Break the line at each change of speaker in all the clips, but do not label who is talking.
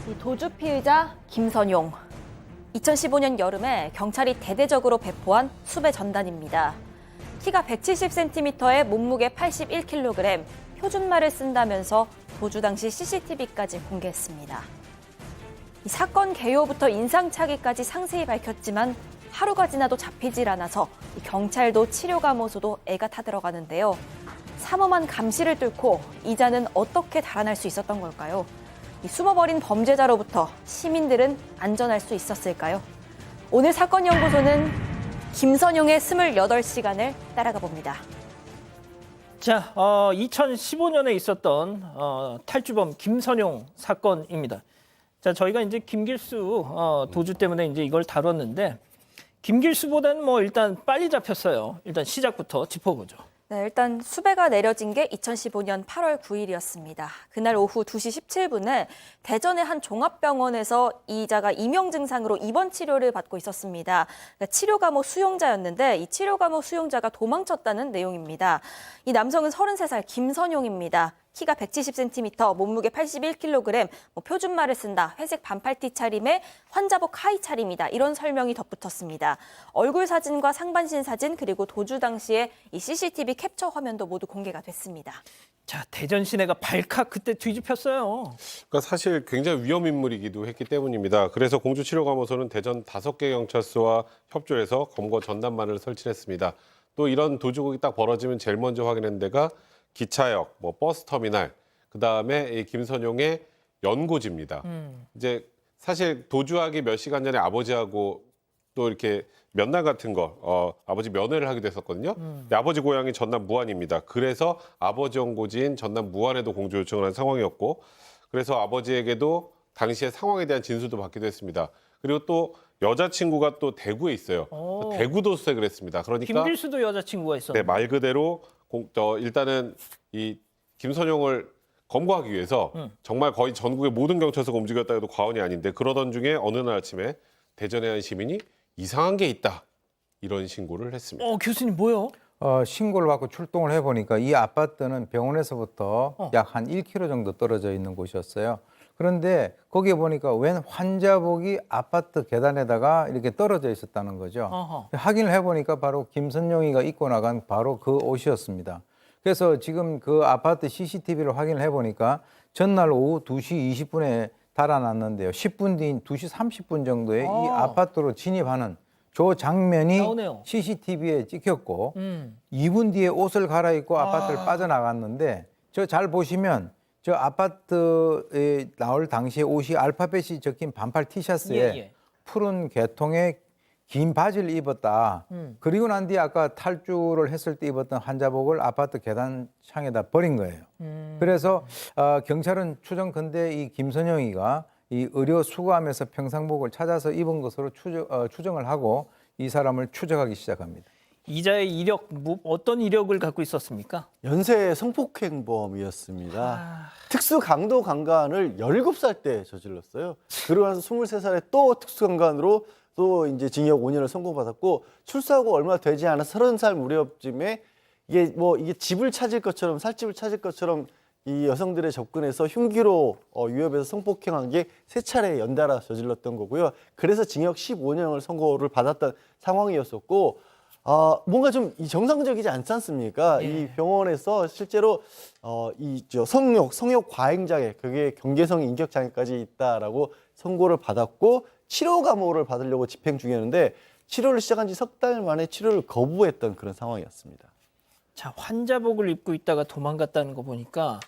이 도주 피의자 김선용. 2015년 여름에 경찰이 대대적으로 배포한 수배 전단입니다. 키가 170cm에 몸무게 81kg, 표준말을 쓴다면서 도주 당시 CCTV까지 공개했습니다. 이 사건 개요부터 인상착의까지 상세히 밝혔지만 하루가 지나도 잡히질 않아서 경찰도 치료 감호소도 애가 타들어가는데요. 삼엄한 감시를 뚫고 이자는 어떻게 달아날 수 있었던 걸까요? 이 숨어버린 범죄자로부터 시민들은 안전할 수 있었을까요? 오늘 사건연구소는 김선용의 28시간을 따라가 봅니다.
자, 2015년에 있었던 탈주범 김선용 사건입니다. 자, 저희가 이제 김길수 도주 때문에 이제 이걸 다뤘는데 김길수보다는 일단 빨리 잡혔어요. 일단 시작부터 짚어보죠.
네, 일단 수배가 내려진 게 2015년 8월 9일이었습니다. 그날 오후 2시 17분에 대전의 한 종합병원에서 이자가 이명 증상으로 입원 치료를 받고 있었습니다. 그러니까 치료 감호 수용자였는데 이 치료 감호 수용자가 도망쳤다는 내용입니다. 이 남성은 33살 김선용입니다. 키가 170cm, 몸무게 81kg, 표준말을 쓴다, 회색 반팔티 차림에 환자복 하의 차림이다. 이런 설명이 덧붙었습니다. 얼굴 사진과 상반신 사진 그리고 도주 당시에 이 CCTV 캡처 화면도 모두 공개가 됐습니다.
자, 대전 시내가 발칵 그때 뒤집혔어요.
그러니까 사실 굉장히 위험 인물이기도 했기 때문입니다. 그래서 공주치료감호소는 대전 5개 경찰서와 협조해서 검거 전담반을 설치했습니다. 또 이런 도주국이 딱 벌어지면 제일 먼저 확인한 데가 기차역, 버스터미널, 그다음에 이 김선용의 연고지입니다. 이제 사실 도주하기 몇 시간 전에 아버지하고 또 이렇게 면담 같은 거 아버지 면회를 하기도 했었거든요. 근데 아버지 고향이 전남 무안입니다. 그래서 아버지 연고지인 전남 무안에도 공조 요청을 한 상황이었고, 그래서 아버지에게도 당시의 상황에 대한 진술도 받기도 했습니다. 그리고 또 여자친구가 또 대구에 있어요. 대구도 수색을 했습니다. 그러니까
김길수도 여자친구가 있었는데.
네, 말 그대로 일단은 이 김선용을 검거하기 위해서 정말 거의 전국의 모든 경찰서가 움직였다 해도 과언이 아닌데, 그러던 중에 어느 날 아침에 대전의 한 시민이 이상한 게 있다, 이런 신고를 했습니다.
교수님 뭐요?
신고를 받고 출동을 해보니까 이 아파트는 병원에서부터 약 한 1km 정도 떨어져 있는 곳이었어요. 그런데 거기에 보니까 웬 환자복이 아파트 계단에다가 이렇게 떨어져 있었다는 거죠. 확인을 해보니까 바로 김선용이가 입고 나간 바로 그 옷이었습니다. 그래서 지금 그 아파트 CCTV를 확인을 해보니까 전날 오후 2시 20분에 달아났는데요. 10분 뒤인 2시 30분 정도에 이 아파트로 진입하는 저 장면이
나오네요.
CCTV에 찍혔고 2분 뒤에 옷을 갈아입고 아파트를 빠져나갔는데, 저 잘 보시면 저 아파트에 나올 당시에 옷이 알파벳이 적힌 반팔 티셔츠에 푸른 계통의 긴 바지를 입었다. 그리고 난 뒤에 아까 탈주를 했을 때 입었던 환자복을 아파트 계단창에다 버린 거예요. 그래서 경찰은 추정컨대 이 김선영이가 이 의료 수거함에서 평상복을 찾아서 입은 것으로 추정을 하고 이 사람을 추적하기 시작합니다.
이자의 이력, 어떤 이력을 갖고 있었습니까?
연쇄 성폭행범이었습니다. 특수 강도 강간을 17살 때 저질렀어요. 그러고 나서 23살에 또 특수 강간으로 또 이제 징역 5년을 선고받았고, 출소하고 얼마 되지 않아 30살 무렵쯤에 이게 집을 찾을 것처럼, 살집을 찾을 것처럼 이 여성들의 접근해서 흉기로 위협해서 성폭행한 게 3차례 연달아 저질렀던 거고요. 그래서 징역 15년을 선고를 받았던 상황이었었고, 뭔가 좀 정상적이지 않지 않습니까? 이 병원에서 실제로 성욕 과잉장애, 그게 경계성 인격 장애까지 있다라고 선고를 받았고, 치료 감호를 받으려고 집행 중이었는데 치료를 시작한 지 석 달 만에 치료를 거부했던 그런 상황이었습니다.
자, 환자복을 입고 있다가 도망갔다는 거 보니까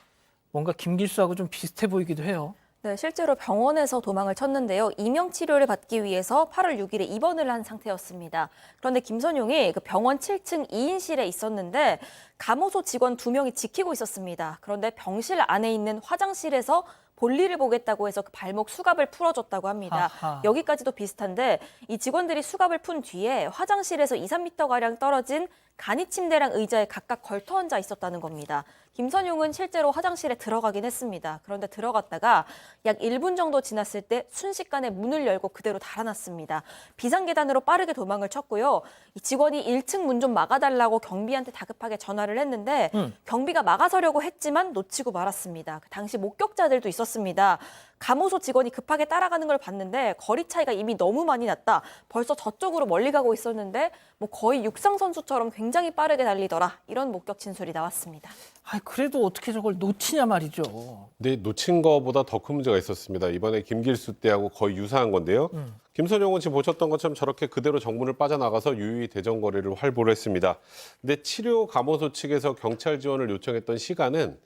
뭔가 김길수하고 좀 비슷해 보이기도 해요.
네, 실제로 병원에서 도망을 쳤는데요. 이명 치료를 받기 위해서 8월 6일에 입원을 한 상태였습니다. 그런데 김선용이 그 병원 7층 2인실에 있었는데 감호소 직원 2명이 지키고 있었습니다. 그런데 병실 안에 있는 화장실에서 볼일을 보겠다고 해서 그 발목 수갑을 풀어줬다고 합니다. 여기까지도 비슷한데 이 직원들이 수갑을 푼 뒤에 화장실에서 2, 3m가량 떨어진 간이 침대랑 의자에 각각 걸터 앉아 있었다는 겁니다. 김선용은 실제로 화장실에 들어가긴 했습니다. 그런데 들어갔다가 약 1분 정도 지났을 때 순식간에 문을 열고 그대로 달아났습니다. 비상계단으로 빠르게 도망을 쳤고요. 이 직원이 1층 문 좀 막아달라고 경비한테 다급하게 전화를 했는데 경비가 막아서려고 했지만 놓치고 말았습니다. 그 당시 목격자들도 있었습니다. 감호소 직원이 급하게 따라가는 걸 봤는데 거리 차이가 이미 너무 많이 났다. 벌써 저쪽으로 멀리 가고 있었는데 뭐 거의 육상 선수처럼 굉장히 빠르게 달리더라. 이런 목격 진술이 나왔습니다.
아, 그래도 어떻게 저걸 놓치냐 말이죠.
네, 놓친 거보다 더 큰 문제가 있었습니다. 이번에 김길수 때하고 거의 유사한 건데요. 김선용은 지금 보셨던 것처럼 저렇게 그대로 정문을 빠져나가서 유유히 대전거리를 활보를 했습니다. 근데 치료 감호소 측에서 경찰 지원을 요청했던 시간은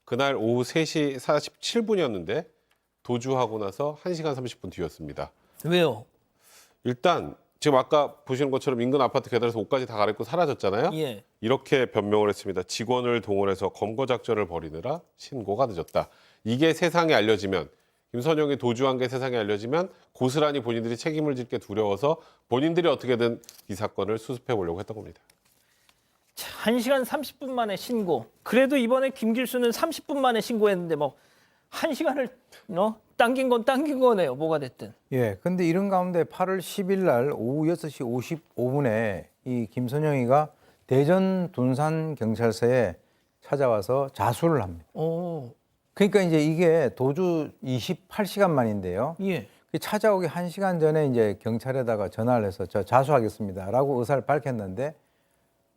그날 오후 3시 47분이었는데 도주하고 나서 1시간 30분 뒤였습니다.
왜요?
일단 지금 아까 보시는 것처럼 인근 아파트 계단에서 옷까지 다 갈아입고 사라졌잖아요.
예.
이렇게 변명을 했습니다. 직원을 동원해서 검거 작전을 벌이느라 신고가 늦었다. 이게 세상에 알려지면 김선영이 도주한 게 세상에 알려지면 고스란히 본인들이 책임을 짓게 두려워서 본인들이 어떻게든 이 사건을 수습해 보려고 했던 겁니다.
자, 1시간 30분 만에 신고. 그래도 이번에 김길수는 30분 만에 신고했는데 뭐 1시간을 당긴 건 당긴 거네요. 뭐가 됐든.
예, 근데 이런 가운데 8월 10일 날 오후 6시 55분에 이 김선영이가 대전 둔산 경찰서에 찾아와서 자수를 합니다.
오,
그러니까 이제 이게 도주 28시간 만인데요.
예.
찾아오기 1시간 전에 이제 경찰에다가 전화를 해서 저 자수하겠습니다라고 의사를 밝혔는데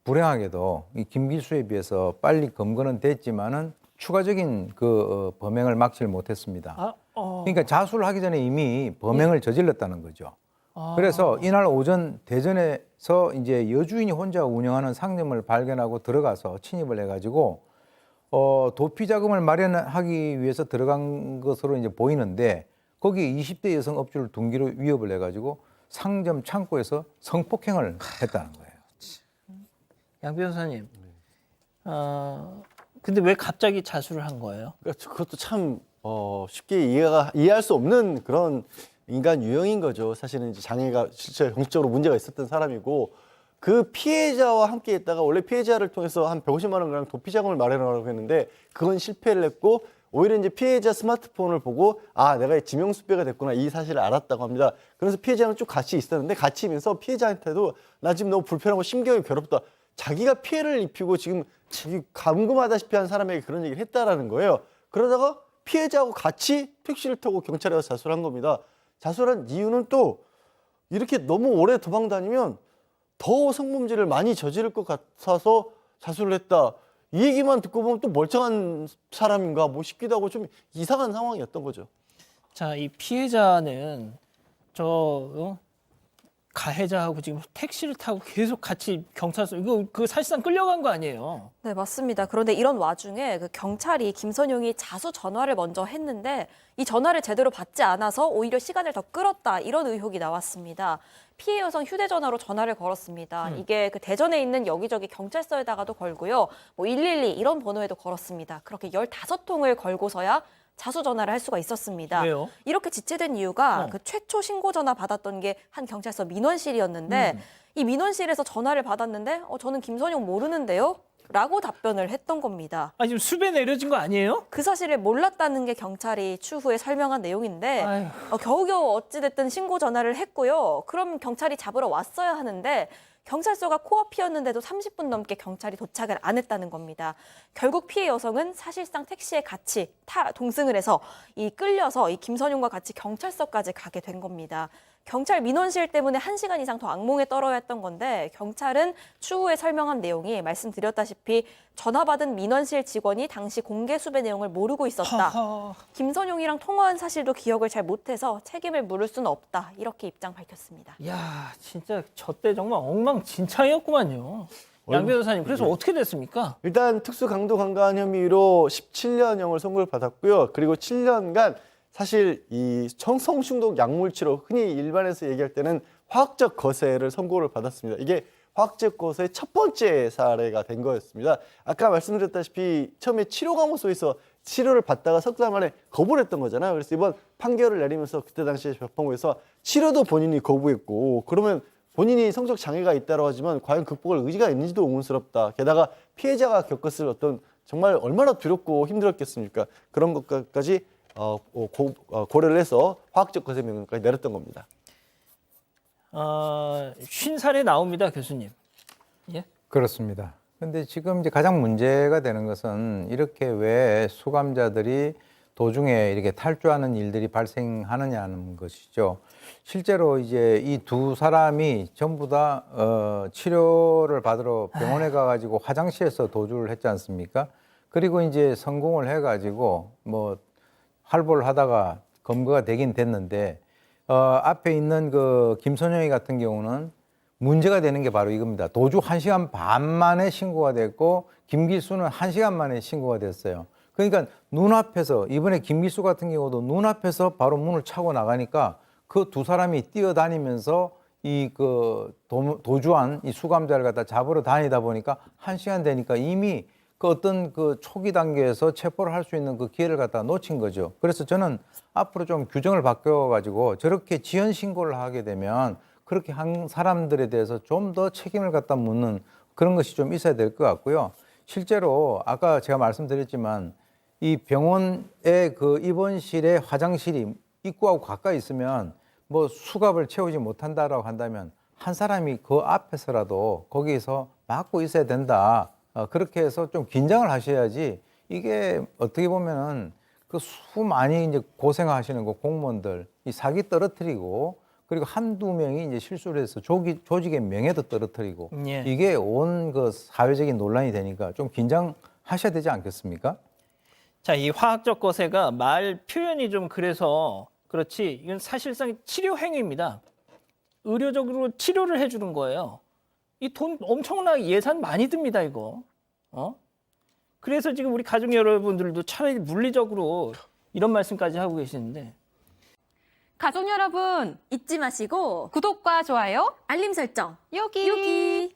불행하게도 이 김길수에 비해서 빨리 검거는 됐지만은 추가적인 그 범행을 막지를 못했습니다. 그러니까 자수를 하기 전에 이미 범행을 저질렀다는 거죠. 그래서 이날 오전 대전에서 이제 여주인이 혼자 운영하는 상점을 발견하고 들어가서 침입을 해가지고 도피 자금을 마련하기 위해서 들어간 것으로 이제 보이는데 거기 20대 여성 업주를 둔기로 위협을 해가지고 상점 창고에서 성폭행을 했다는 거예요.
양 변호사님. 근데 왜 갑자기 자수를 한 거예요?
그러니까 그것도 참 쉽게 이해할 수 없는 그런 인간 유형인 거죠. 사실은 이제 장애가 실제 정신적으로 문제가 있었던 사람이고 그 피해자와 함께 있다가 원래 피해자를 통해서 한 150만 원 가량 도피 자금을 마련하려고 했는데 그건 실패를 했고 오히려 이제 피해자 스마트폰을 보고 아 내가 지명수배가 됐구나 이 사실을 알았다고 합니다. 그래서 피해자는 쭉 같이 있었는데 같이 있면서 피해자한테도 나 지금 너무 불편하고 심경이 괴롭다. 자기가 피해를 입히고 지금 자기 감금하다시피 한 사람에게 그런 얘기를 했다라는 거예요. 그러다가 피해자하고 같이 택시를 타고 경찰에 가서 자수를 한 겁니다. 자수를 한 이유는 또 이렇게 너무 오래 도망 다니면 더 성범죄를 많이 저지를 것 같아서 자수를 했다. 이 얘기만 듣고 보면 또 멀쩡한 사람인가 싶기도 하고 좀 이상한 상황이었던 거죠.
자, 이 피해자는 가해자하고 지금 택시를 타고 계속 같이 경찰서 이거 그 사실상 끌려간 거 아니에요?
네, 맞습니다. 그런데 이런 와중에 그 경찰이 김선용이 자수 전화를 먼저 했는데 이 전화를 제대로 받지 않아서 오히려 시간을 더 끌었다. 이런 의혹이 나왔습니다. 피해 여성 휴대전화로 전화를 걸었습니다. 이게 그 대전에 있는 여기저기 경찰서에다가도 걸고요. 뭐 112 이런 번호에도 걸었습니다. 그렇게 15통을 걸고서야 자수 전화를 할 수가 있었습니다.
왜요?
이렇게 지체된 이유가 그 최초 신고 전화 받았던 게 한 경찰서 민원실이었는데 이 민원실에서 전화를 받았는데 저는 김선용 모르는데요? 라고 답변을 했던 겁니다.
지금 수배 내려진 거 아니에요?
그 사실을 몰랐다는 게 경찰이 추후에 설명한 내용인데
아휴.
겨우겨우 어찌됐든 신고 전화를 했고요. 그럼 경찰이 잡으러 왔어야 하는데 경찰서가 코앞이었는데도 30분 넘게 경찰이 도착을 안 했다는 겁니다. 결국 피해 여성은 사실상 택시에 같이 동승을 해서 끌려서 이 김선용과 같이 경찰서까지 가게 된 겁니다. 경찰 민원실 때문에 1시간 이상 더 악몽에 떨어야 했던 건데 경찰은 추후에 설명한 내용이 말씀드렸다시피 전화 받은 민원실 직원이 당시 공개 수배 내용을 모르고 있었다. 김선용이랑 통화한 사실도 기억을 잘 못해서 책임을 물을 수는 없다. 이렇게 입장 밝혔습니다.
야, 진짜 저 때 정말 엉망진창이었구만요. 양 변호사님, 그래서 어떻게 됐습니까?
일단 특수강도강간 혐의로 17년형을 선고를 받았고요. 그리고 7년간 사실 이 성중독 약물치료 흔히 일반에서 얘기할 때는 화학적 거세를 선고를 받았습니다. 이게 화학적 거세의 첫 번째 사례가 된 거였습니다. 아까 말씀드렸다시피 처음에 치료감호소에서 치료를 받다가 석 달 만에 거부를 했던 거잖아요. 그래서 이번 판결을 내리면서 그때 당시에 재판부에서 치료도 본인이 거부했고 그러면 본인이 성적 장애가 있다고 하지만 과연 극복할 의지가 있는지도 의문스럽다. 게다가 피해자가 겪었을 어떤 정말 얼마나 두렵고 힘들었겠습니까? 그런 것까지 고려를 해서 화학적 거세 명령까지 내렸던 겁니다.
50살에 나옵니다, 교수님. 예?
그렇습니다. 근데 지금 이제 가장 문제가 되는 것은 이렇게 왜 수감자들이 도중에 이렇게 탈주하는 일들이 발생하느냐는 것이죠. 실제로 이제 이 두 사람이 전부 다 치료를 받으러 병원에 가가지고 화장실에서 도주를 했지 않습니까? 그리고 이제 성공을 해가지고 뭐 활보를 하다가 검거가 되긴 됐는데 앞에 있는 그 김선영이 같은 경우는 문제가 되는 게 바로 이겁니다. 도주 1시간 반 만에 신고가 됐고 김길수는 1시간 만에 신고가 됐어요. 그러니까 눈앞에서 이번에 김길수 같은 경우도 눈앞에서 바로 문을 차고 나가니까 그 두 사람이 뛰어다니면서 이 그 도주한 이 수감자를 갖다 잡으러 다니다 보니까 1시간 되니까 이미 그 어떤 그 초기 단계에서 체포를 할 수 있는 그 기회를 갖다 놓친 거죠. 그래서 저는 앞으로 좀 규정을 바뀌어가지고 저렇게 지연 신고를 하게 되면 그렇게 한 사람들에 대해서 좀 더 책임을 갖다 묻는 그런 것이 좀 있어야 될 것 같고요. 실제로 아까 제가 말씀드렸지만 이 병원의 그 입원실의 화장실이 입구하고 가까이 있으면 뭐 수갑을 채우지 못한다라고 한다면 한 사람이 그 앞에서라도 거기에서 막고 있어야 된다. 그렇게 해서 좀 긴장을 하셔야지 이게 어떻게 보면은 그 수많이 이제 고생하시는 그 공무원들 이 사기 떨어뜨리고 그리고 한두 명이 이제 실수를 해서 조직의 명예도 떨어뜨리고
예.
이게 온 그 사회적인 논란이 되니까 좀 긴장하셔야 되지 않겠습니까?
자, 이 화학적 거세가 말 표현이 좀 그래서 그렇지 이건 사실상 치료 행위입니다. 의료적으로 치료를 해주는 거예요. 이 돈 엄청나게 예산 많이 듭니다, 이거. 그래서 지금 우리 가족 여러분들도 차라리 물리적으로 이런 말씀까지 하고 계시는데
가족 여러분,
잊지 마시고
구독과 좋아요,
알림 설정
여기.